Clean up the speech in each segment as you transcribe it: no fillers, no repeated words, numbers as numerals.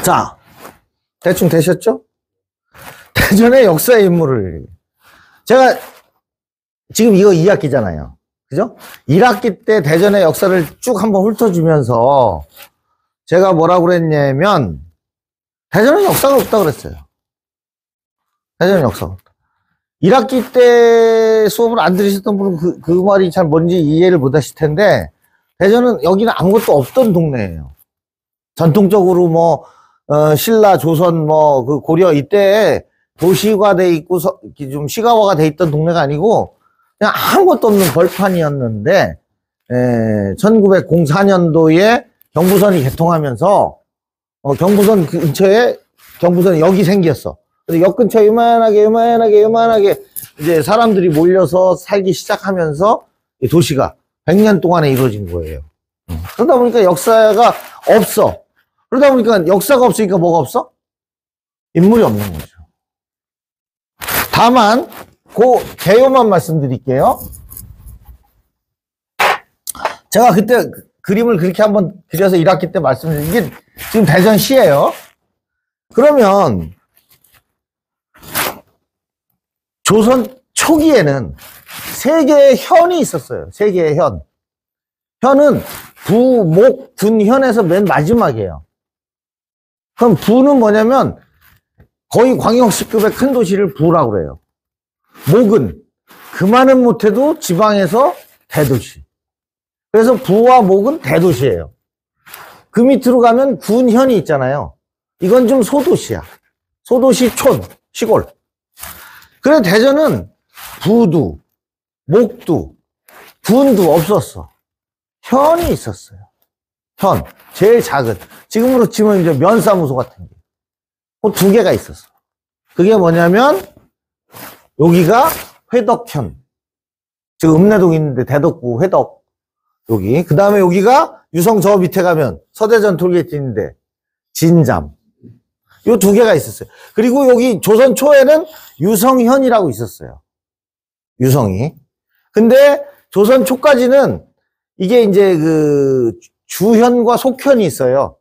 자, 대충 되셨죠? 대전의 역사의 인물을. 제가 지금 이거 2학기잖아요. 그죠? 1학기 때 대전의 역사를 쭉 한번 훑어주면서 제가 뭐라고 그랬냐면, 대전은 역사가 없다 그랬어요. 대전은 역사가 없다. 1학기 때 수업을 안 들으셨던 분은 그 말이 잘 뭔지 이해를 못 하실 텐데, 대전은 여기는 아무것도 없던 동네예요. 전통적으로 뭐, 신라, 조선, 뭐, 그 고려 이때 도시화돼 있고, 좀 시가화가 돼 있던 동네가 아니고, 그냥 아무것도 없는 벌판이었는데, 1904년도에 경부선이 개통하면서, 경부선 근처에, 경부선이 여기 생겼어. 그래서 역 근처에 요만하게, 이제 사람들이 몰려서 살기 시작하면서, 도시가 100년 동안에 이루어진 거예요. 그러다 보니까 역사가 없어. 그러다 보니까 역사가 없으니까 뭐가 없어? 인물이 없는 거죠. 다만 그 개요만 말씀드릴게요. 제가 그때 그림을 그렇게 한번 그려서 1학기 때 말씀드린 이게 지금 대전시예요. 그러면 조선 초기에는 세 개의 현이 있었어요. 세 개의 현. 현은 부, 목, 군, 현에서 맨 마지막이에요. 그럼 부는 뭐냐면 거의 광역시급의 큰 도시를 부라고 그래요. 목은 그만은 못해도 지방에서 대도시. 그래서 부와 목은 대도시예요. 그 밑으로 가면 군, 현이 있잖아요. 이건 좀 소도시야. 소도시, 촌, 시골. 그래서 대전은 부도, 목도, 군도 없었어. 현이 있었어요. 현. 제일 작은. 지금으로 치면 이제 면사무소 같은 게. 그 두 개가 있었어. 그게 뭐냐면, 여기가 회덕현. 지금 읍내동 있는데 대덕구 회덕. 여기. 그 다음에 여기가 유성 저 밑에 가면 서대전 톨게이트 있는데 진잠. 요 두 개가 있었어요. 그리고 여기 조선 초에는 유성현이라고 있었어요. 유성이. 근데 조선 초까지는 이게 이제 그 주현과 속현이 있어요.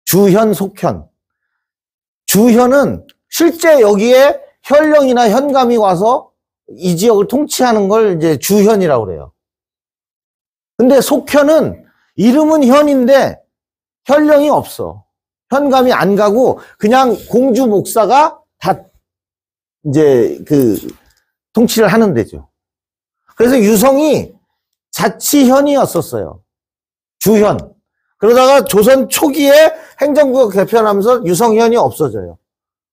주현, 속현. 주현은 실제 여기에 현령이나 현감이 와서 이 지역을 통치하는 걸 이제 주현이라고 그래요. 근데 속현은 이름은 현인데 현령이 없어. 현감이 안 가고 그냥 공주 목사가 다 이제 그 통치를 하는 데죠. 그래서 유성이 자치현이었었어요. 주현. 그러다가 조선 초기에 행정구역 개편하면서 유성현이 없어져요.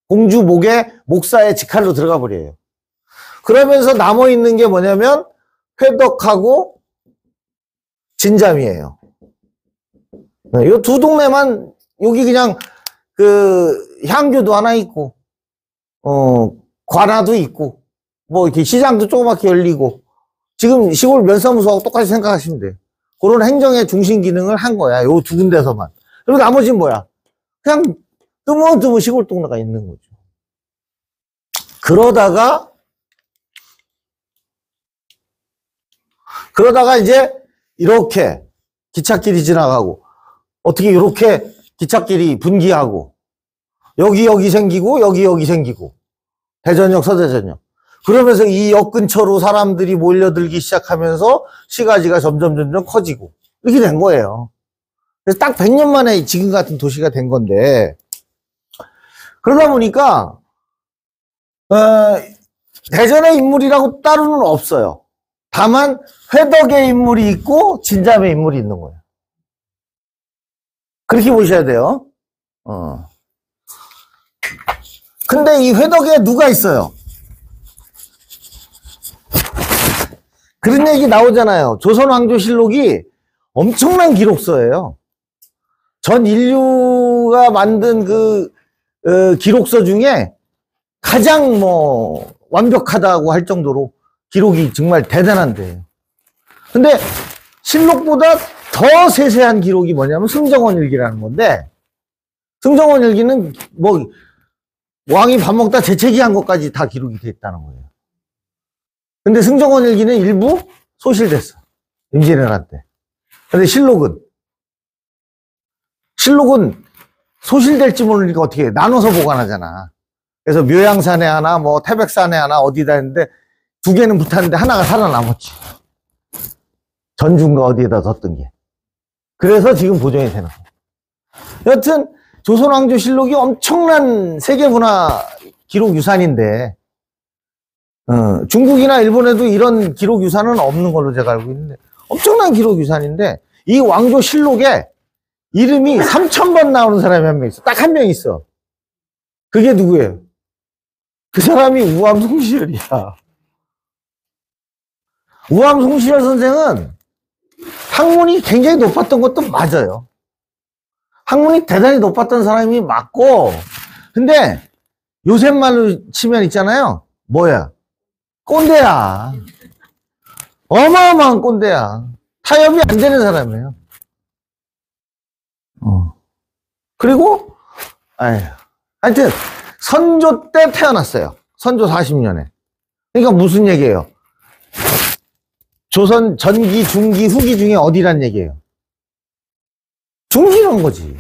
공주 목에 목사의 직할로 들어가 버려요. 그러면서 남아있는 게 뭐냐면 회덕하고 진잠이에요. 이 두 동네만 여기 그냥 그 향교도 하나 있고 관아도 있고 뭐 이렇게 시장도 조그맣게 열리고 지금 시골 면사무소하고 똑같이 생각하시면 돼요. 그런 행정의 중심 기능을 한 거야. 요 두 군데서만. 그리고 나머지는 뭐야? 그냥 뜨문뜨문 시골 동네가 있는 거죠. 그러다가 이제 이렇게 기찻길이 지나가고 어떻게 이렇게 기찻길이 분기하고 여기 생기고 여기 생기고 대전역 서대전역 그러면서 이 역 근처로 사람들이 몰려들기 시작하면서 시가지가 점점 커지고 이렇게 된 거예요. 그래서 딱 100년 만에 지금 같은 도시가 된 건데 그러다 보니까 대전의 인물이라고 따로는 없어요. 다만 회덕의 인물이 있고 진잠의 인물이 있는 거예요. 그렇게 보셔야 돼요. 근데 이 회덕에 누가 있어요? 그런 얘기 나오잖아요. 조선왕조실록이 엄청난 기록서예요. 전 인류가 만든 그 기록서 중에 가장 뭐 완벽하다고 할 정도로 기록이 정말 대단한데. 근데 실록보다 더 세세한 기록이 뭐냐면 승정원일기라는 건데 승정원일기는 뭐 왕이 밥 먹다 재채기한 것까지 다 기록이 돼 있다는 거예요. 근데 승정원일기는 일부 소실됐어. 임진왜란 때. 근데 실록은 소실될지 모르니까 어떻게 해? 나눠서 보관하잖아. 그래서 묘양산에 하나, 뭐 태백산에 하나 어디다 했는데 두 개는 붙었는데 하나가 살아남았지. 전주인가 어디에다 뒀던 게. 그래서 지금 보존이 되는 거야. 여튼 조선왕조실록이 엄청난 세계문화 기록유산인데 중국이나 일본에도 이런 기록유산은 없는 걸로 제가 알고 있는데 엄청난 기록유산인데 이 왕조실록에 이름이 3,000번 나오는 사람이 한 명 있어. 딱 한 명 있어. 그게 누구예요? 그 사람이 우암 송시열이야. 우암 송시열 선생은 학문이 굉장히 높았던 것도 맞아요. 학문이 대단히 높았던 사람이 맞고, 근데 요새 말로 치면 있잖아요. 뭐야? 꼰대야. 어마어마한 꼰대야. 타협이 안 되는 사람이에요. 그리고, 하여튼, 선조 때 태어났어요. 선조 40년에. 그러니까 무슨 얘기예요? 조선 전기, 중기, 후기 중에 어디란 얘기예요? 중기란 거지.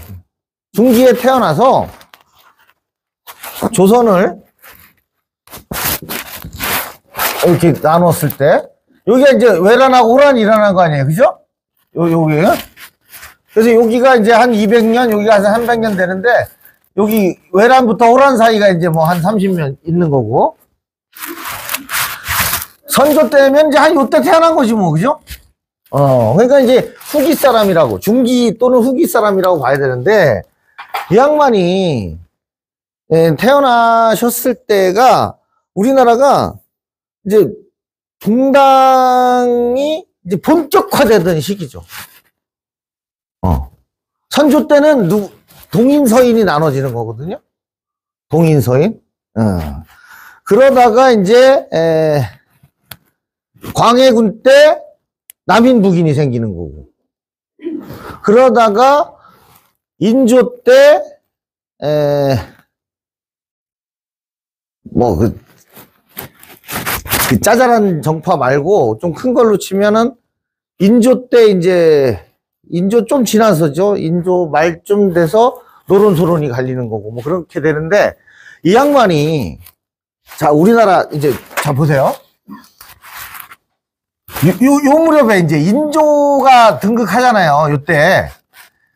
중기에 태어나서 조선을 이렇게 나눴을 때, 여기가 이제 외란하고 호란이 일어난 거 아니에요? 그죠? 여기에요? 그래서 여기가 이제 한 200년, 여기가 한 300년 되는데, 여기 외란부터 호란 사이가 이제 뭐 한 30년 있는 거고, 선조 때면 이제 한 요때 태어난 거지 뭐, 그죠? 그러니까 이제 후기 사람이라고, 중기 또는 후기 사람이라고 봐야 되는데, 이 양반이 태어나셨을 때가 우리나라가 이제 동당이 이제 본격화되던 시기죠. 선조 때는 동인 서인이 나눠지는 거거든요. 동인 서인. 그러다가 이제 광해군 때 남인 북인이 생기는 거고. 그러다가 인조 때 뭐 그 짜잘한 정파 말고 좀 큰 걸로 치면은 인조 때 이제 인조 좀 지나서죠. 인조 말쯤 돼서 노론소론이 갈리는 거고 뭐 그렇게 되는데 이 양반이 자 우리나라 이제 자 보세요. 요 무렵에 이제 인조가 등극하잖아요. 요때.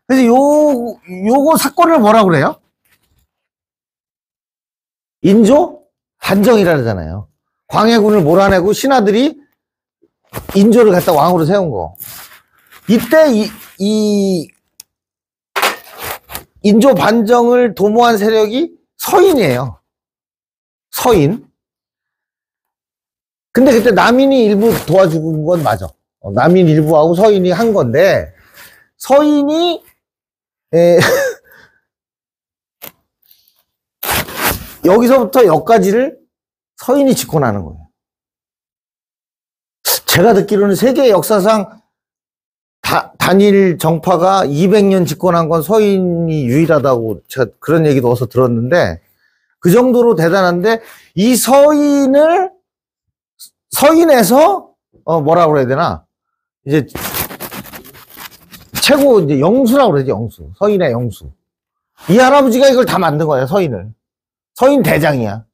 그래서 요거 사건을 뭐라 그래요? 인조 반정이라 그러잖아요. 광해군을 몰아내고 신하들이 인조를 갖다 왕으로 세운 거. 이때 이 인조 반정을 도모한 세력이 서인이에요. 서인. 근데 그때 남인이 일부 도와준 건 맞아. 남인 일부하고 서인이 한 건데 서인이 여기서부터 여기까지를 서인이 집권하는 거예요. 제가 듣기로는 세계 역사상 단일 정파가 200년 집권한 건 서인이 유일하다고 제가 그런 얘기도 어디서 들었는데 그 정도로 대단한데 이 서인에서 뭐라고 그래야 되나 이제 최고 이제 영수라고 그러지 영수 서인의 영수 이 할아버지가 이걸 다 만든 거예요 서인을 서인 대장이야.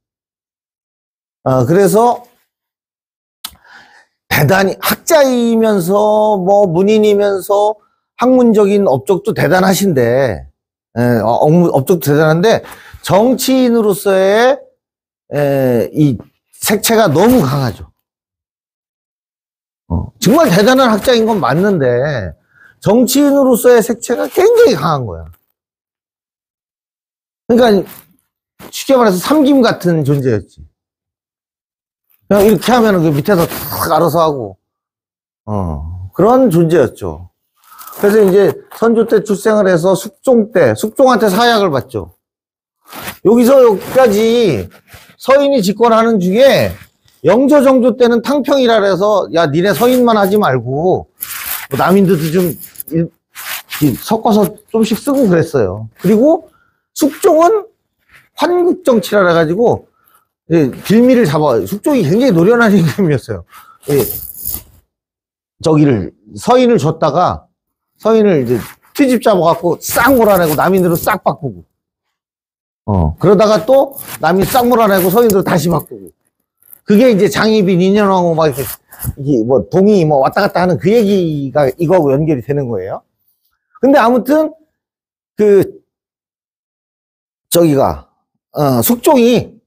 그래서 대단히 학자이면서 뭐 문인이면서 학문적인 업적도 대단하신데 업적도 대단한데 정치인으로서의 이 색채가 너무 강하죠. 정말 대단한 학자인 건 맞는데 정치인으로서의 색채가 굉장히 강한 거야. 그러니까 쉽게 말해서 삼김 같은 존재였지. 그냥 이렇게 하면 그 밑에서 탁 알아서 하고 그런 존재였죠. 그래서 이제 선조 때 출생을 해서 숙종한테 사약을 받죠. 여기서 여기까지 서인이 집권하는 중에 영조 정조 때는 탕평이라 해서 야 니네 서인만 하지 말고 뭐 남인들도 좀 섞어서 좀씩 쓰고 그랬어요. 그리고 숙종은 환국정치라 해가지고 빌미를 잡아 숙종이 굉장히 노련한 임금이었어요. 저기를 서인을 줬다가 서인을 이제 트집 잡아갖고 싹 몰아내고 남인으로 싹 바꾸고. 그러다가 또 남이 싹 몰아내고 서인으로 다시 바꾸고. 그게 이제 장희빈, 인현왕후 막 이렇게, 이게 뭐 동이 뭐 왔다 갔다 하는 그 얘기가 이거하고 연결이 되는 거예요. 근데 아무튼, 숙종이,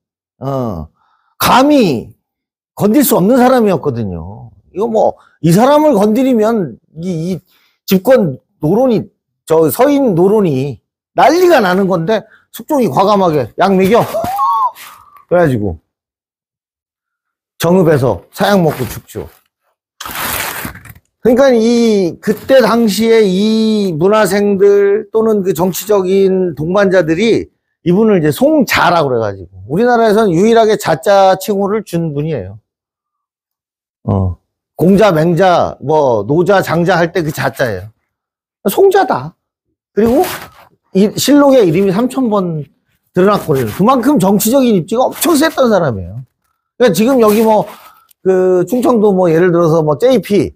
감히 건들 수 없는 사람이었거든요. 이거 뭐, 이 사람을 건드리면, 이 집권 노론이, 서인 노론이 난리가 나는 건데, 숙종이 과감하게 약 먹여. 그래가지고, 정읍에서 사약 먹고 죽죠. 그러니까 그때 당시에 이 문화생들 또는 그 정치적인 동반자들이 이분을 이제 송자라고 그래가지고, 우리나라에서는 유일하게 자자 칭호를 준 분이에요. 공자, 맹자, 뭐, 노자, 장자 할 때 그 자자예요. 송자다. 그리고 실록에 이름이 3000번 드러났거든요. 그만큼 정치적인 입지가 엄청 셌던 사람이에요. 그러니까 지금 여기 뭐, 충청도 뭐, 예를 들어서 뭐, JP.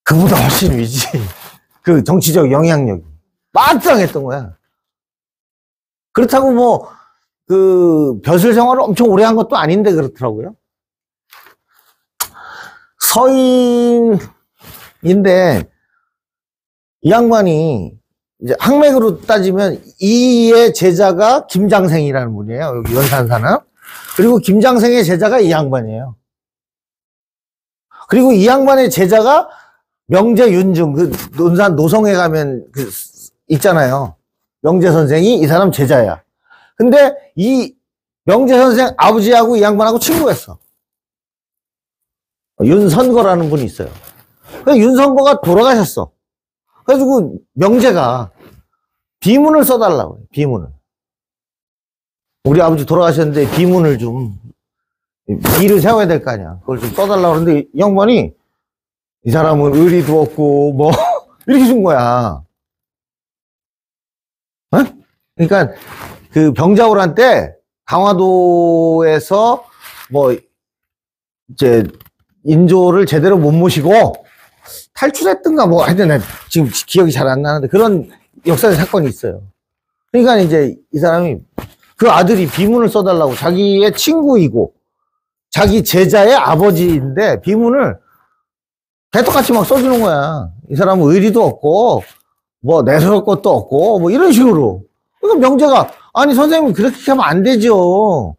그보다 훨씬 위지. 그 정치적 영향력이. 막강했던 거야. 그렇다고 뭐, 벼슬 생활을 엄청 오래 한 것도 아닌데 그렇더라고요. 서인인데, 이 양반이, 이제 학맥으로 따지면, 이의 제자가 김장생이라는 분이에요. 여기 연산 사는. 그리고 김장생의 제자가 이 양반이에요. 그리고 이 양반의 제자가 명제 윤중, 논산 노성에 가면 있잖아요. 명제 선생이 이 사람 제자야. 근데 이 명제 선생 아버지하고 이 양반하고 친구였어. 윤선거라는 분이 있어요. 윤선거가 돌아가셨어. 그래가지고 명제가 비문을 써달라고 해요. 비문을. 우리 아버지 돌아가셨는데 비문을 좀 일을 세워야 될 거 아니야. 그걸 좀 써달라고 하는데 이 양반이 이 사람은 의리도 없고 뭐 이렇게 준 거야. 그러니까 그 병자호란 때 강화도에서 뭐 이제 인조를 제대로 못 모시고 탈출했던가 뭐 하여튼 지금 기억이 잘 안 나는데 그런 역사적 사건이 있어요. 그러니까 이제 이 사람이 그 아들이 비문을 써달라고 자기의 친구이고 자기 제자의 아버지인데 비문을 개떡같이 막 써주는 거야. 이 사람은 의리도 없고 뭐 내세울 것도 없고 뭐 이런 식으로. 그러니까 명제가 아니 선생님 그렇게 하면 안 되죠.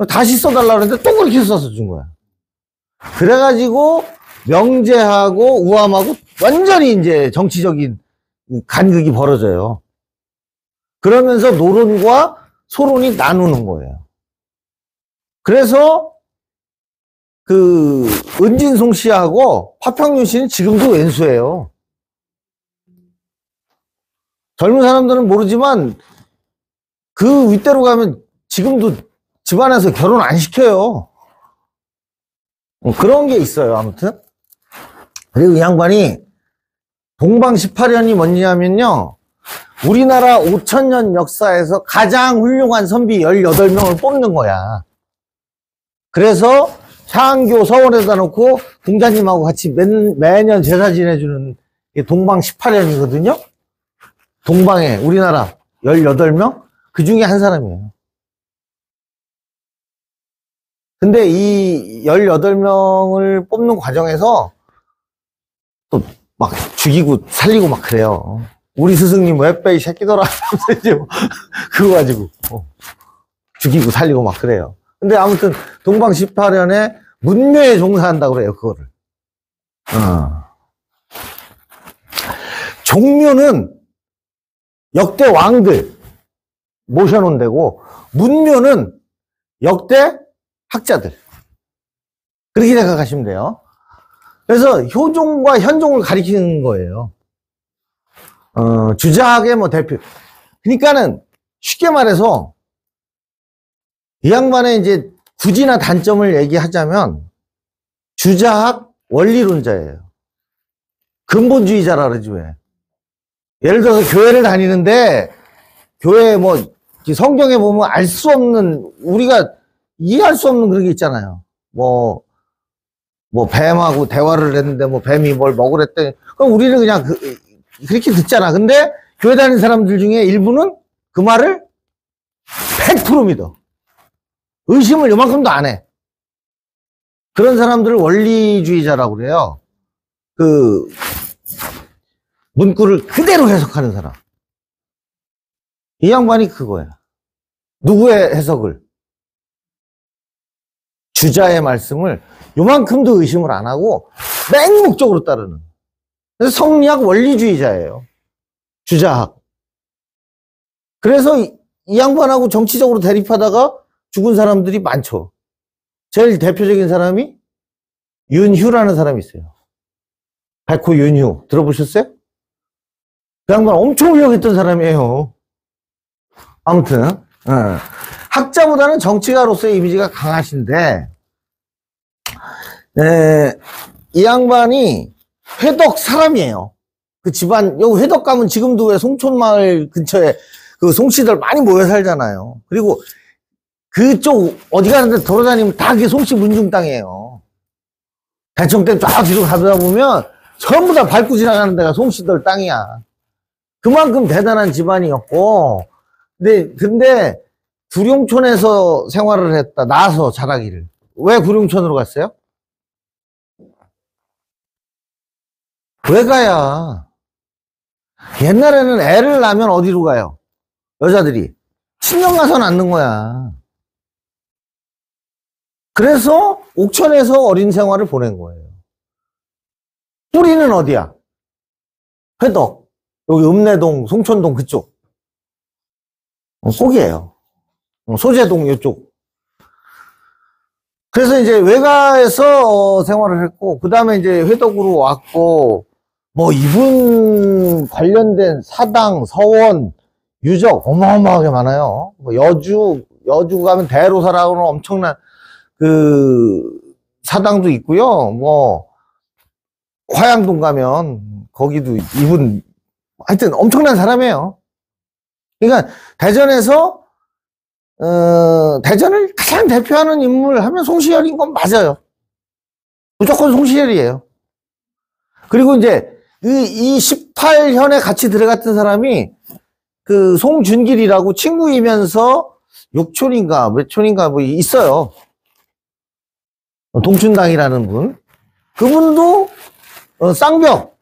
다시 써달라고 했는데 또 그렇게 써서 준 거야. 그래가지고 명제하고 우암하고 완전히 이제 정치적인 간극이 벌어져요. 그러면서 노론과 소론이 나누는 거예요. 그래서 은진송 씨하고 화평윤 씨는 지금도 왼수예요. 젊은 사람들은 모르지만 그 윗대로 가면 지금도 집안에서 결혼 안 시켜요. 그런 게 있어요. 아무튼 그리고 이 양반이 동방 18년이 뭐냐면요, 우리나라 5000년 역사에서 가장 훌륭한 선비 18명을 뽑는 거야. 그래서 향교 서원에다 놓고 공자님하고 같이 매년 제사 지내주는 게 동방 18년이거든요. 동방에 우리나라 18명? 그 중에 한 사람이에요. 근데 이 18명을 뽑는 과정에서 또 막 죽이고 살리고 막 그래요. 우리 스승님 왜 빼 이 새끼더라 하면서 이제 뭐 그거 가지고 죽이고 살리고 막 그래요. 근데 아무튼 동방 18년에 문묘에 종사한다고 그래요. 그거를. 종묘는 역대 왕들 모셔놓은 데고, 문묘는 역대 학자들. 그렇게 생각하시면 돼요. 그래서 효종과 현종을 가리키는 거예요. 주자학의 뭐 대표. 그러니까는 쉽게 말해서 이 양반의 이제 굳이나 단점을 얘기하자면 주자학 원리론자예요. 근본주의자라 그러지 왜. 예를 들어서 교회를 다니는데 교회 뭐 성경에 보면 알 수 없는, 우리가 이해할 수 없는 그런 게 있잖아요. 뭐 뱀하고 대화를 했는데 뭐 뱀이 뭘 먹으랬대. 그럼 우리는 그냥 그렇게 듣잖아. 근데 교회 다니는 사람들 중에 일부는 그 말을 100% 믿어. 의심을 요만큼도 안 해. 그런 사람들을 원리주의자라고 그래요. 그 문구를 그대로 해석하는 사람. 이 양반이 그거야. 누구의 해석을? 주자의 말씀을 요만큼도 의심을 안 하고 맹목적으로 따르는. 그래서 성리학 원리주의자예요. 주자학. 그래서 이 양반하고 정치적으로 대립하다가 죽은 사람들이 많죠. 제일 대표적인 사람이 윤휴라는 사람이 있어요. 백호 윤휴. 들어보셨어요? 그 양반 엄청 훌륭했던 사람이에요. 아무튼 학자보다는 정치가로서의 이미지가 강하신데 이 양반이 회덕 사람이에요. 그 집안, 여기 회덕 가면 지금도 왜 송촌마을 근처에 그 송씨들 많이 모여 살잖아요. 그리고 그쪽 어디 가는데 돌아다니면 다 그게 송씨 문중 땅이에요. 대청댐 쫙 뒤로 가다 보면 전부 다 밟고 지나가는 데가 송씨들 땅이야. 그만큼 대단한 집안이었고, 근데 구룡촌에서 생활을 했다. 나서 자라기를. 왜 구룡촌으로 갔어요? 왜 가야? 옛날에는 애를 낳으면 어디로 가요? 여자들이. 친정 가서 낳는 거야. 그래서 옥천에서 어린 생활을 보낸 거예요. 뿌리는 어디야? 회덕. 여기 읍내동, 송천동 그쪽. 속이에요. 소재동 이쪽. 그래서 이제 외가에서 생활을 했고, 그 다음에 이제 회덕으로 왔고, 뭐 이분 관련된 사당, 서원, 유적 어마어마하게 많아요. 뭐 여주 가면 대로사라고는 엄청난 그 사당도 있고요. 뭐 화양동 가면 거기도 이분 하여튼 엄청난 사람이에요. 그러니까 대전에서 대전을 가장 대표하는 인물 하면 송시열인 건 맞아요. 무조건 송시열이에요. 그리고 이제 이 18현에 같이 들어갔던 사람이 그 송준길이라고 친구이면서 6촌인가 몇 촌인가 뭐 있어요. 동춘당이라는 분. 그분도 쌍벽.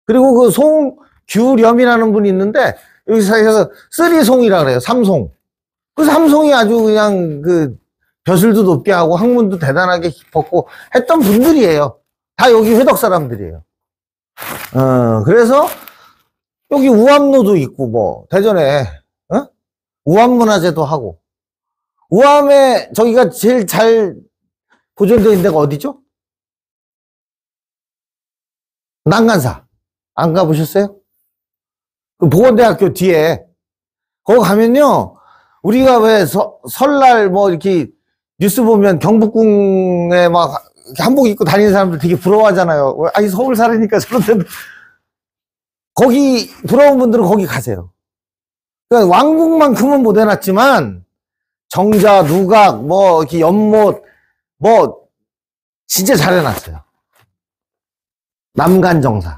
그리고 그 송규렴이라는 분이 있는데 여기 사이에서 쓰리송이라 그래요. 삼송. 그 삼송이 아주 그냥 그 벼슬도 높게 하고 학문도 대단하게 깊었고 했던 분들이에요. 다 여기 회덕 사람들이에요. 그래서 여기 우암로도 있고 뭐 대전에 우암문화재도 하고 우암에 저기가 제일 잘 보존되어 있는 데가 어디죠? 난간사. 안 가보셨어요? 그 보건대학교 뒤에 거기 가면요 우리가 왜 설날 뭐 이렇게 뉴스 보면 경복궁에 막 한복 입고 다니는 사람들 되게 부러워하잖아요. 아니 서울 살으니까 저런데 거기 부러운 분들은 거기 가세요. 그러니까 왕궁만큼은 못 해놨지만 정자, 누각, 뭐 이렇게 연못 뭐 진짜 잘 해놨어요. 남간정사.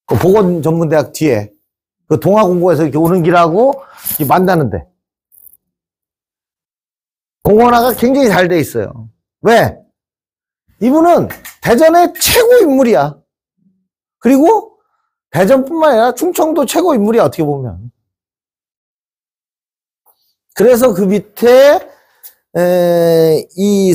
그 보건전문대학 뒤에 그 동아공고에서 이렇게 오는 길하고 이렇게 만나는데 공원화가 굉장히 잘 돼 있어요. 왜? 이분은 대전의 최고 인물이야. 그리고 대전뿐만 아니라 충청도 최고 인물이야 어떻게 보면. 그래서 그 밑에 이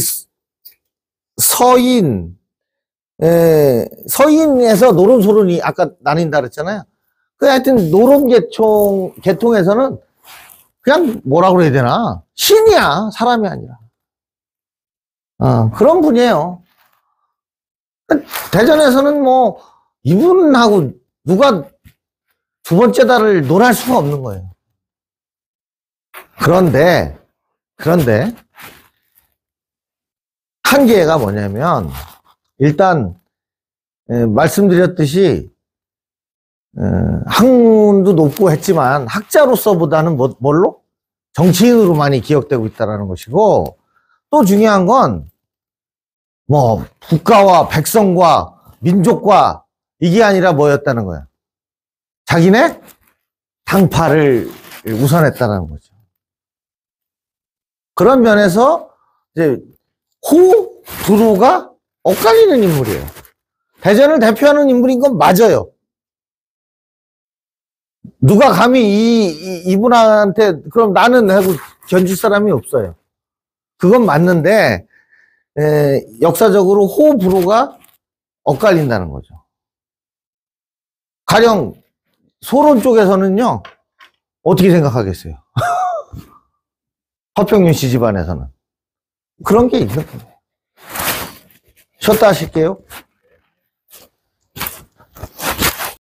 서인에서 노론소론이 아까 나뉜다 그랬잖아요. 그 하여튼 노론 계통에서는 그냥 뭐라고 그래야 되나? 신이야, 사람이 아니라. 그런 분이에요. 대전에서는 뭐 이분하고 누가 두 번째 달을 논할 수가 없는 거예요. 그런데 한계가 뭐냐면 일단 말씀드렸듯이 학문도 높고 했지만 학자로서보다는 뭘로? 정치인으로 많이 기억되고 있다는 것이고 또 중요한 건 뭐 국가와 백성과 민족과 이게 아니라 뭐였다는 거야? 자기네 당파를 우선했다는 거죠. 그런 면에서 이제 호, 불호가 엇갈리는 인물이에요. 대전을 대표하는 인물인 건 맞아요. 누가 감히 이분한테 그럼 나는 하고 견줄 사람이 없어요. 그건 맞는데 역사적으로 호, 불호가 엇갈린다는 거죠. 가령 소론 쪽에서는요, 어떻게 생각하겠어요? 허평윤 씨 집안에서는 그런 게 있는 거예요. 쉬었다 하실게요.